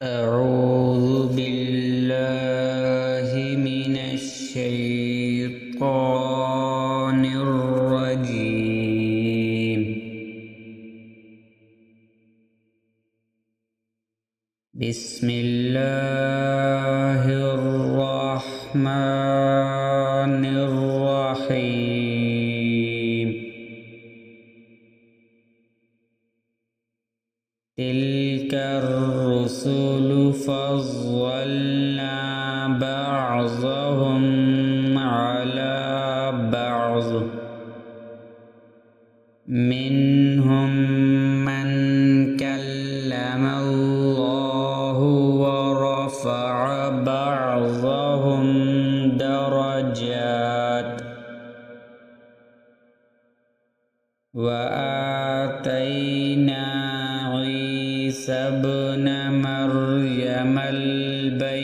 أعوذ بالله من الشيطان الرجيم. بسم الله الرحمن الرحيم. تلك الرسل فضلنا بعضهم على بعض منهم من كلم الله ورفع بعضهم درجات وآتينا عيسى ابن مريم البينات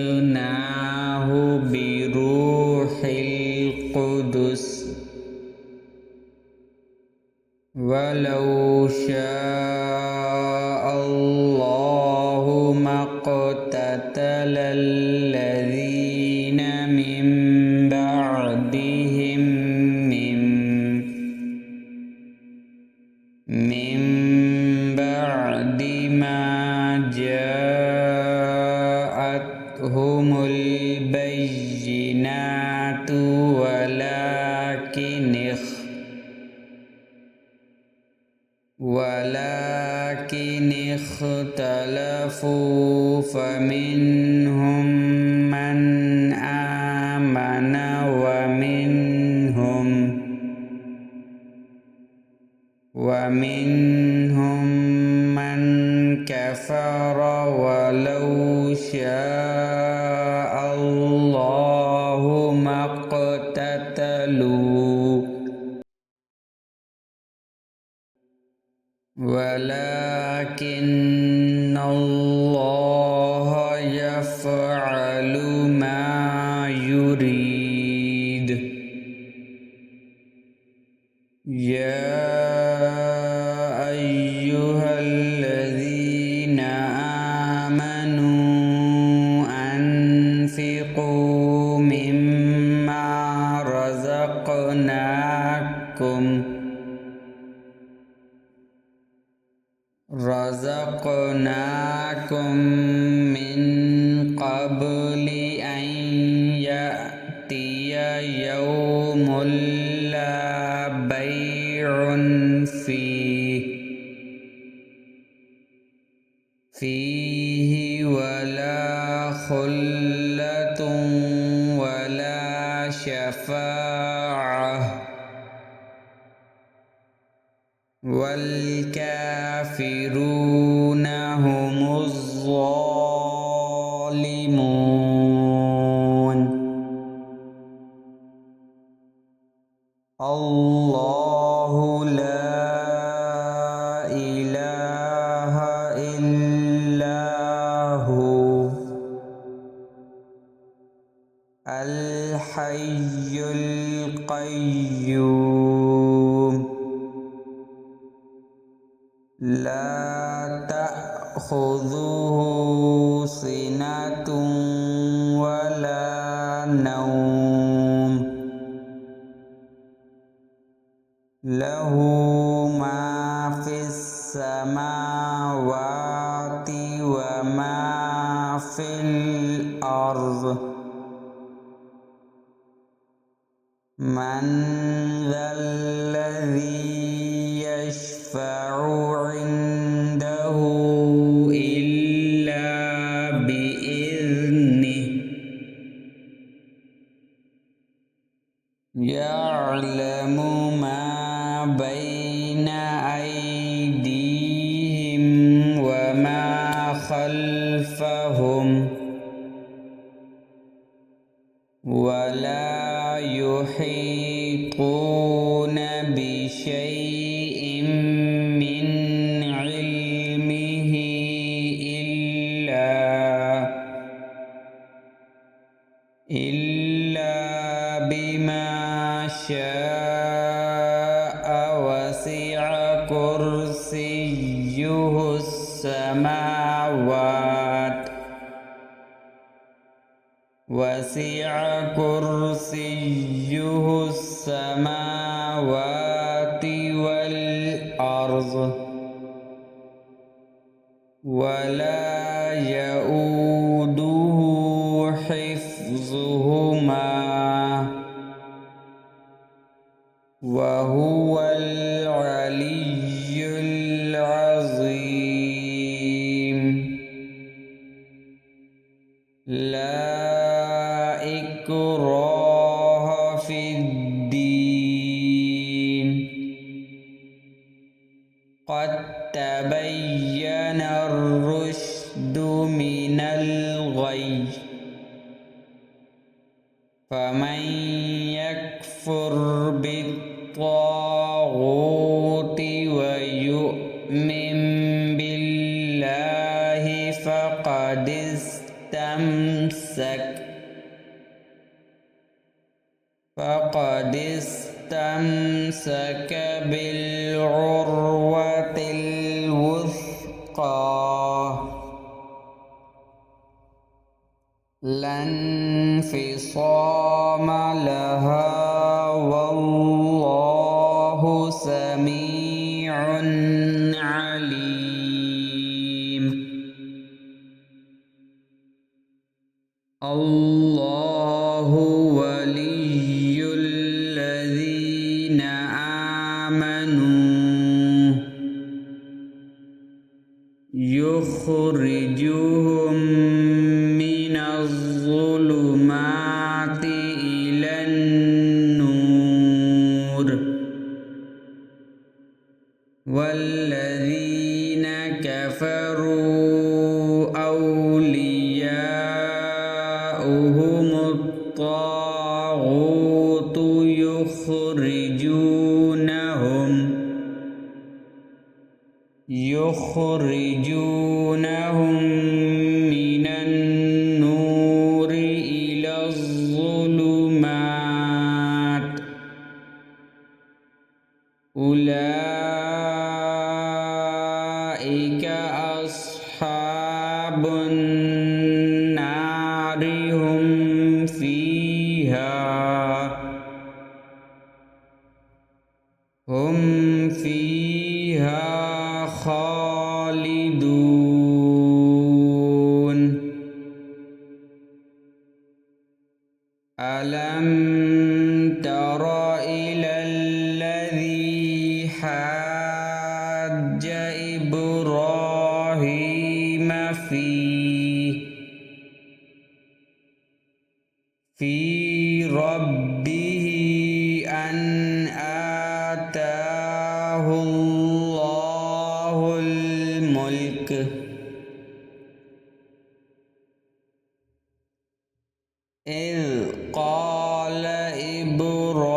وأيدناه بروح القدس ولو شاء الله ما اقتتل الذين من بعدهم من بعد ما جاءتهم البينات ولكن اختلفوا فمنهم من آمن ومنهم من كفر ولو شاء الله ما اقتتلوا ولكن الله يفعل ما يريد. يا أيها الذين آمنوا أنفقوا مما رزقناكم من قبل أن يأتي يوم لا بيع فيه ولا خلة ولا شفاعة والكافرون هم الظالمون. الله لا إله إلا هو الحي القيوم لا تأخذه سنة ولا نوم له ما في السماوات وما في الأرض. من ذا الذي يشفع عنده إلا بإذنه يعلم ما بين أيديهم وما خلفهم ولا يحيطون بشيء من علمه إلا بما شاء وسع كرسيه السماوات والأرض ولا يؤوده حفظهما وهو العلي العظيم. لا إكراه في الدين قد تبين الرشد من الغي فمن يكفر بالطاغوت ويؤمن بالله فقد استمسك بالعروة الوثقى لا انفصام لها والله سميع عليم. الله ولي الذين آمنوا يخرجهم من الظلمات إلى النور والذين كفروا أولياؤهم الطاغوت يخرجونهم من النور إلى الظلمات أولئك أصحاب النار هم فيها خالدون. ألم تر إلى الذي حاج إبراهيم في ربه أن آتاه الله الملك إذ قال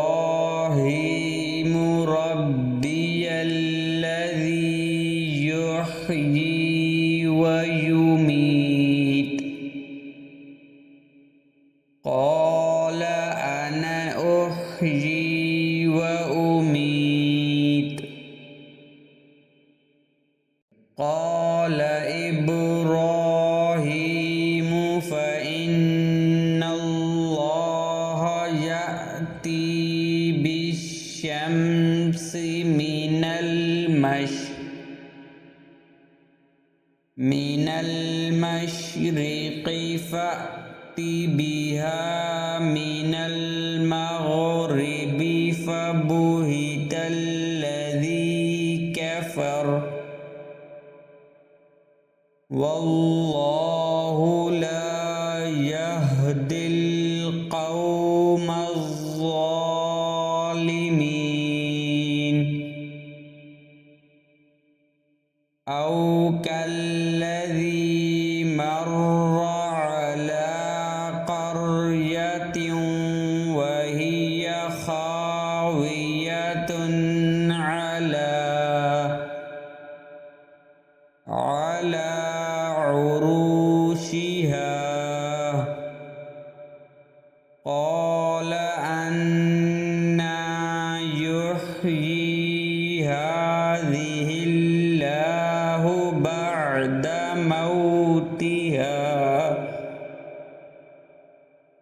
إبراهيم ربي الذي يحيي ويميت قال أنا أحيي وأميت قال إبراهيم فإن الله يأتي بالشمس من المشرق فأت بها من المغرب فبهت الذي كفر والله لا يهدي القوم الظالمين. أو كالذي مر على قرية وهي خاوية على عروشها قال أنى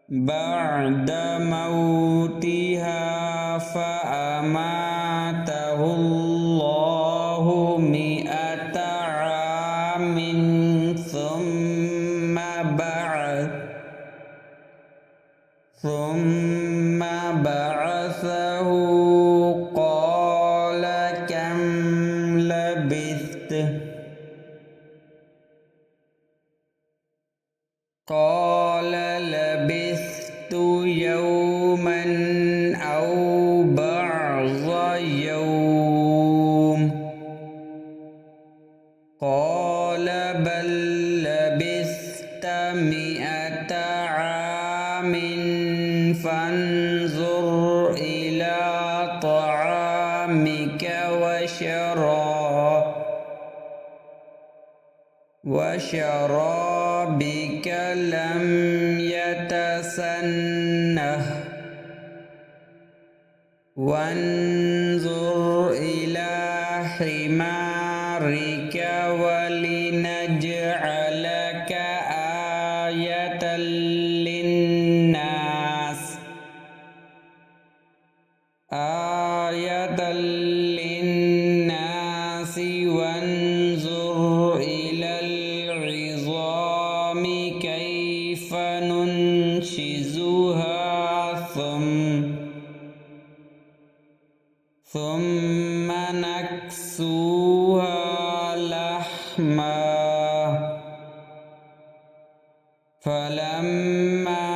بعد موتها فأماته الله 100 عام ثم بعثه قال كم لبثت قال لبثت يوما أو بعض يوم قال بل لبثت 100 عام فانظر إلى طعامك وشرابك لم يتسنه وانظر إلى حمارك ولنجعلك آية للناس وانظر إلى العظام كيف ننشزها ثم نكسوها لحما فلما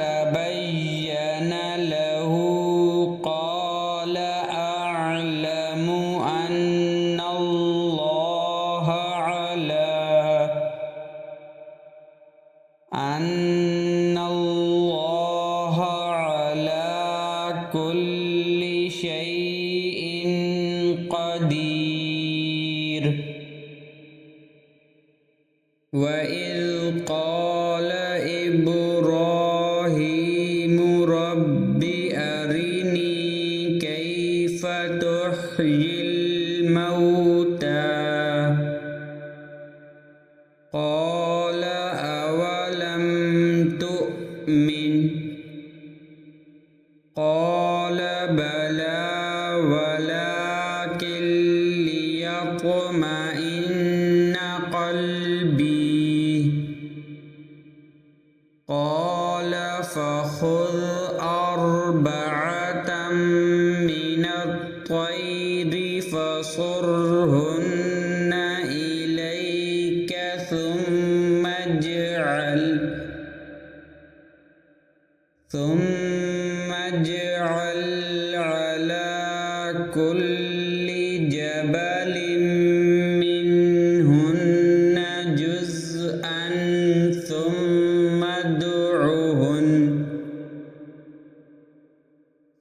تبين له قال أعلم أن الله على كل شيء قدير. وإذ قال إبراهيم رب أرني كيف تحيي الموتى قال أولم تؤمن قال بلى ولكن ليطمئن قلبي قال فخذ 4 من الطير فصرهن إليك ثم اجعل على كل جبل منهن جزءا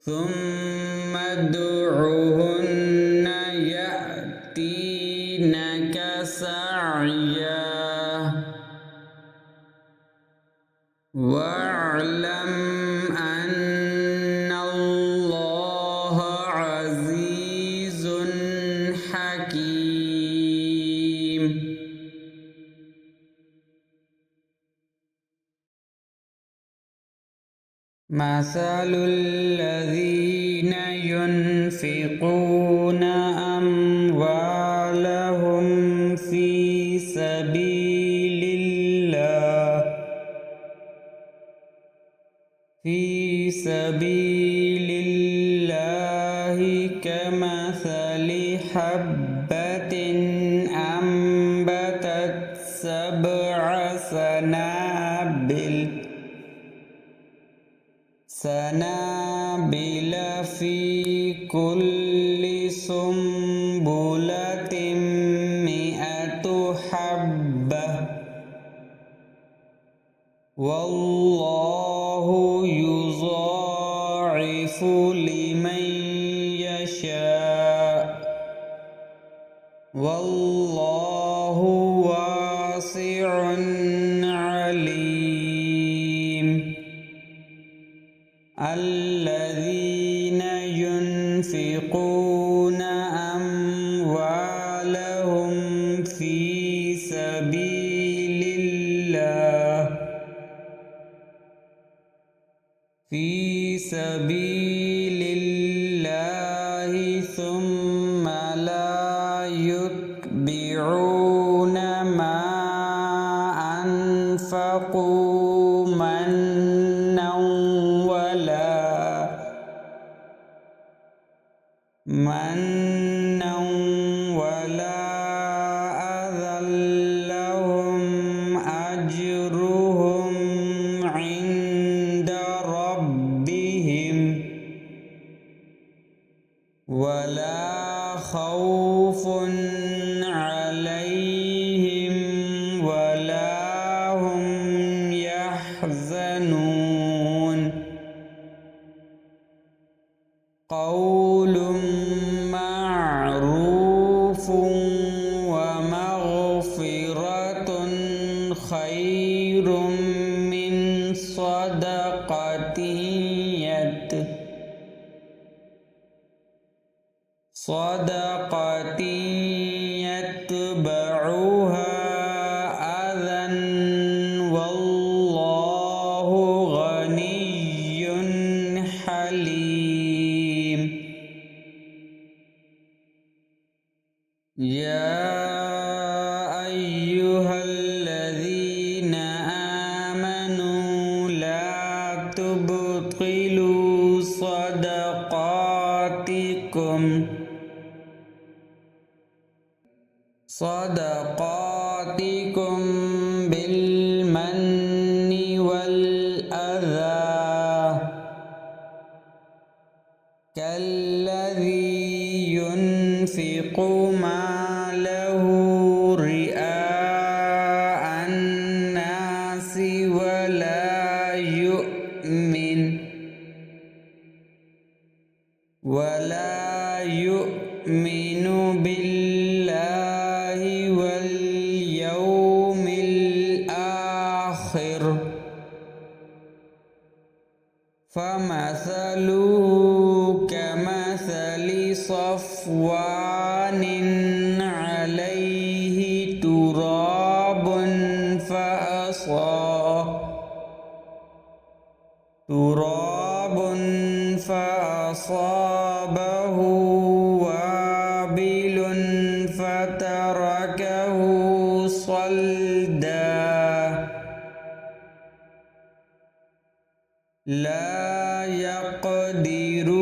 ثم ادعهن يأتينك سعيا واعلم أن الله عزيز حكيم. مثل الذين ينفقون أموالهم في سبيل الله كمثل حبة أنبتت 7 سنابل في كل سنبلة 100 حبة والله يضاعف لمن يشاء والله واسع عليم. الذين ينفقون أموالهم في سبيل الله في سبيل الله ثم لا يتبعون ما أنفقوا منا ولا أذى لهم أجرهم عند ربهم ولا خوف عليهم ولا هم يحزنون قول معروف ومغفرة خير من صدقة يتبعها أذى والله غني حليم يا أيها الذين آمنوا لا تبطلوا صدقاتكم بالمن والأذى كالذي ينفق ماله رئاء الناس ولا يؤمن بالله واليوم الآخر فمثله كمثل صفوان عليه تراب فأصابه وابل فتركه صلدا لا يقدرون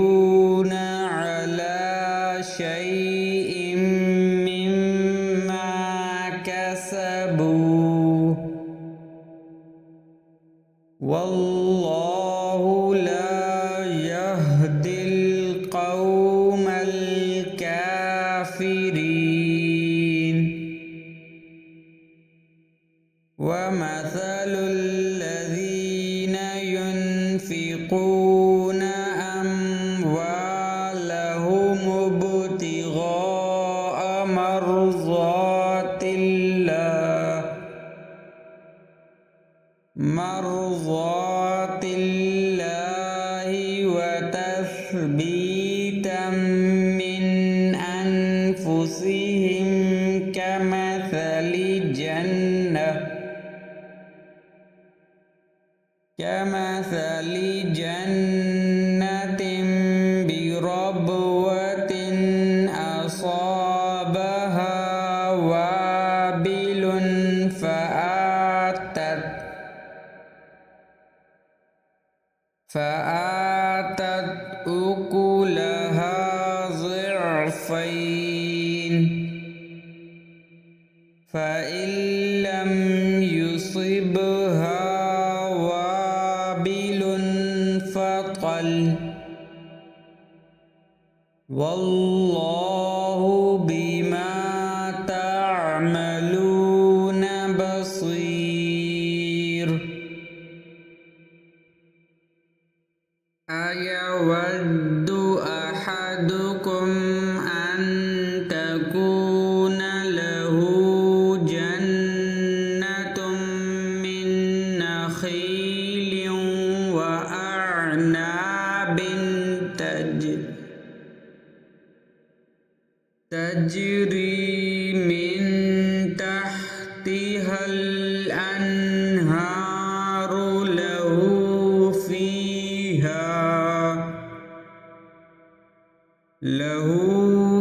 على شيء مما كسبوا والله لا يهدي القوم الكافرين ومثل الذين ينفقون أموالهم ابتغاء مرضات الله وتثبيتا من أنفسهم كمثل جنة بربوة أصابها وابل فآتت أكلها ضعفين فإن لم يصبها وابل فطل والله بما تعملون بصير أيود أحدكم أن تكون له جنة من نخيل وأعناب تجري من تحتها الأنهار له فيها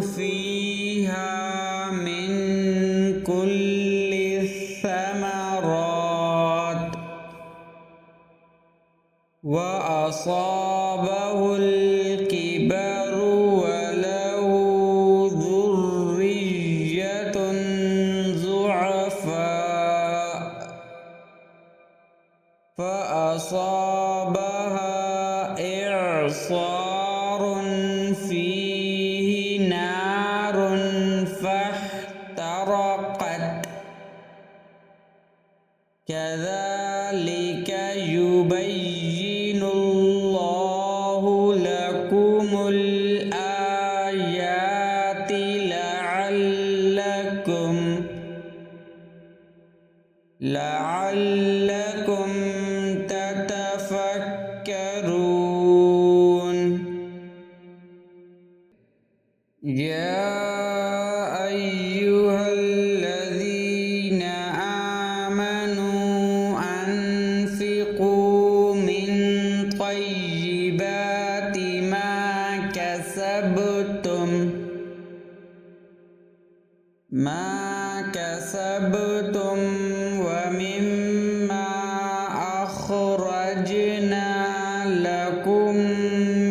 فيها من كل الثمرات وأصابه الكبر وله ذرية ضعفاء فأصابها إعصار فيه نار فاحترقت كذلك يبين الله لكم الآيات لعلكم تتفكرون يا أيها الذين آمنوا أنفقوا من طيبات ما كسبتم ومما أخرجنا لكم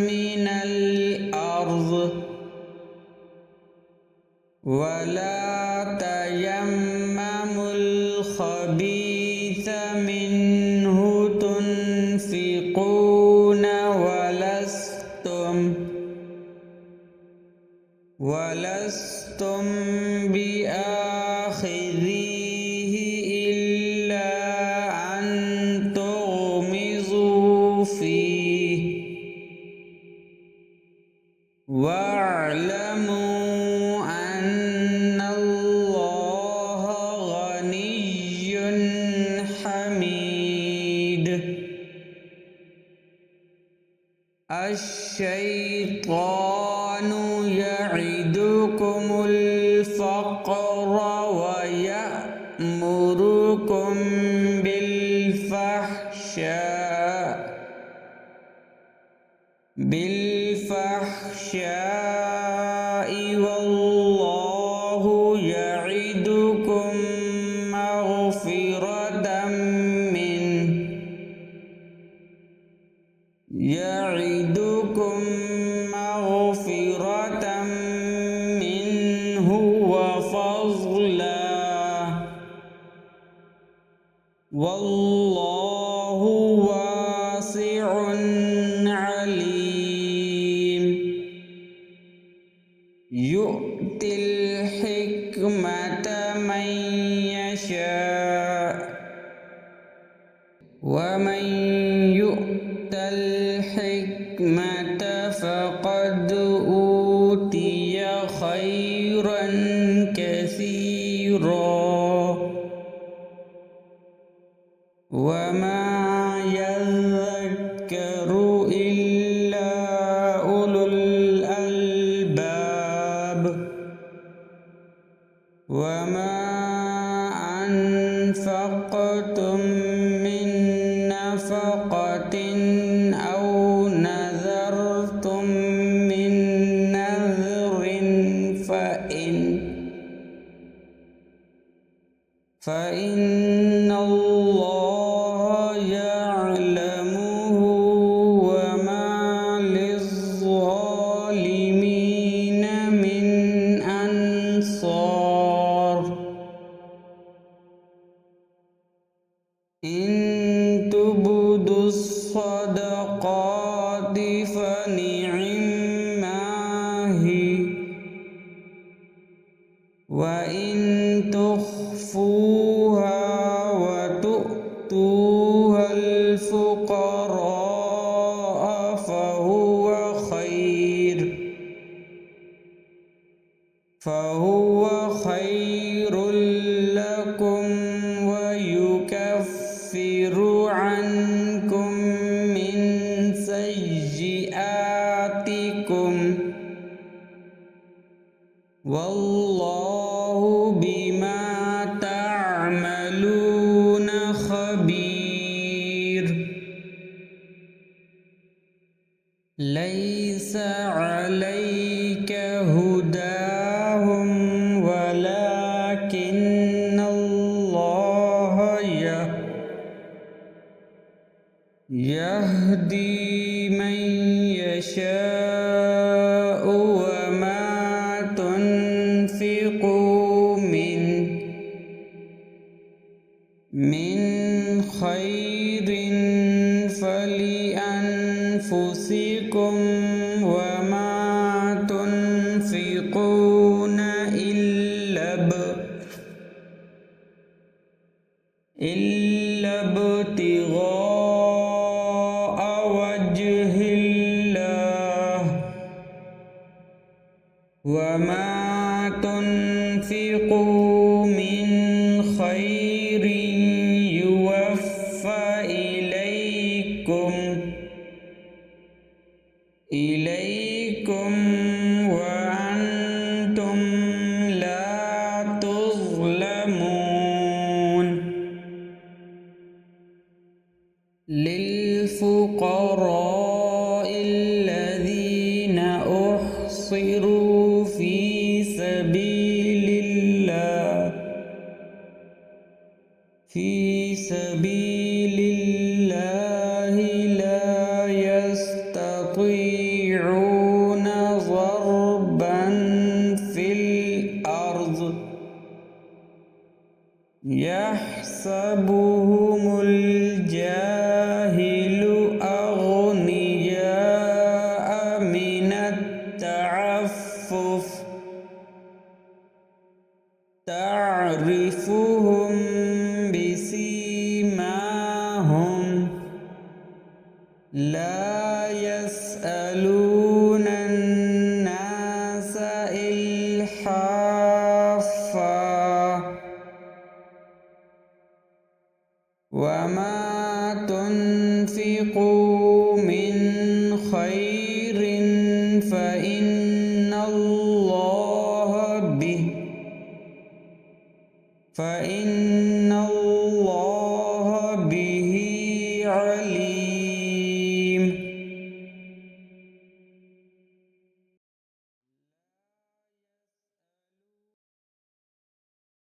من الأرض ولا تيمموا الخبيث منه تنفقون ولستم بآخذيه إلا أن تغمضوا فيه واعلموا أن الله غني حميد الشيطان يعدكم الفقر ويأمركم بالفحشاء والله يعدكم مغفرة منه وفضلا والله واسع عليم يؤتي الحكمة من يشاء ومن يؤت الحكمة فقد أوتي خيرا كثيرا وما يذكر إلا أولو الألباب وما أنفقتم من نفقة أو نذرتم من نذر فإن الله يعلمه وما للظالمين من أنصار إن تبدوا الصدقات فنعما هي وإن تخفوها وتؤتوها الفقراء فهو خير لكم ويكفر عنكم من سيئاتكم والله بما تعملون خبير ليس عليك هداهم ولكن الله يهدي من يشاء وما تنفقوا من خير فلأنفسكم وما تنفقون إلا ابتغاء وجه الله وما تنفقوا من خير يوفى إليكم وأنتم لا تظلمون للفقراء الذين أحصروا في سبيل الله لا يستطيعون ضربا في الأرض يحسبهم الجاهل أغنياء من التعفف تعرفهم بسيماهم لا يسألون الناس إلحافا وما تنفقوا من خير فإن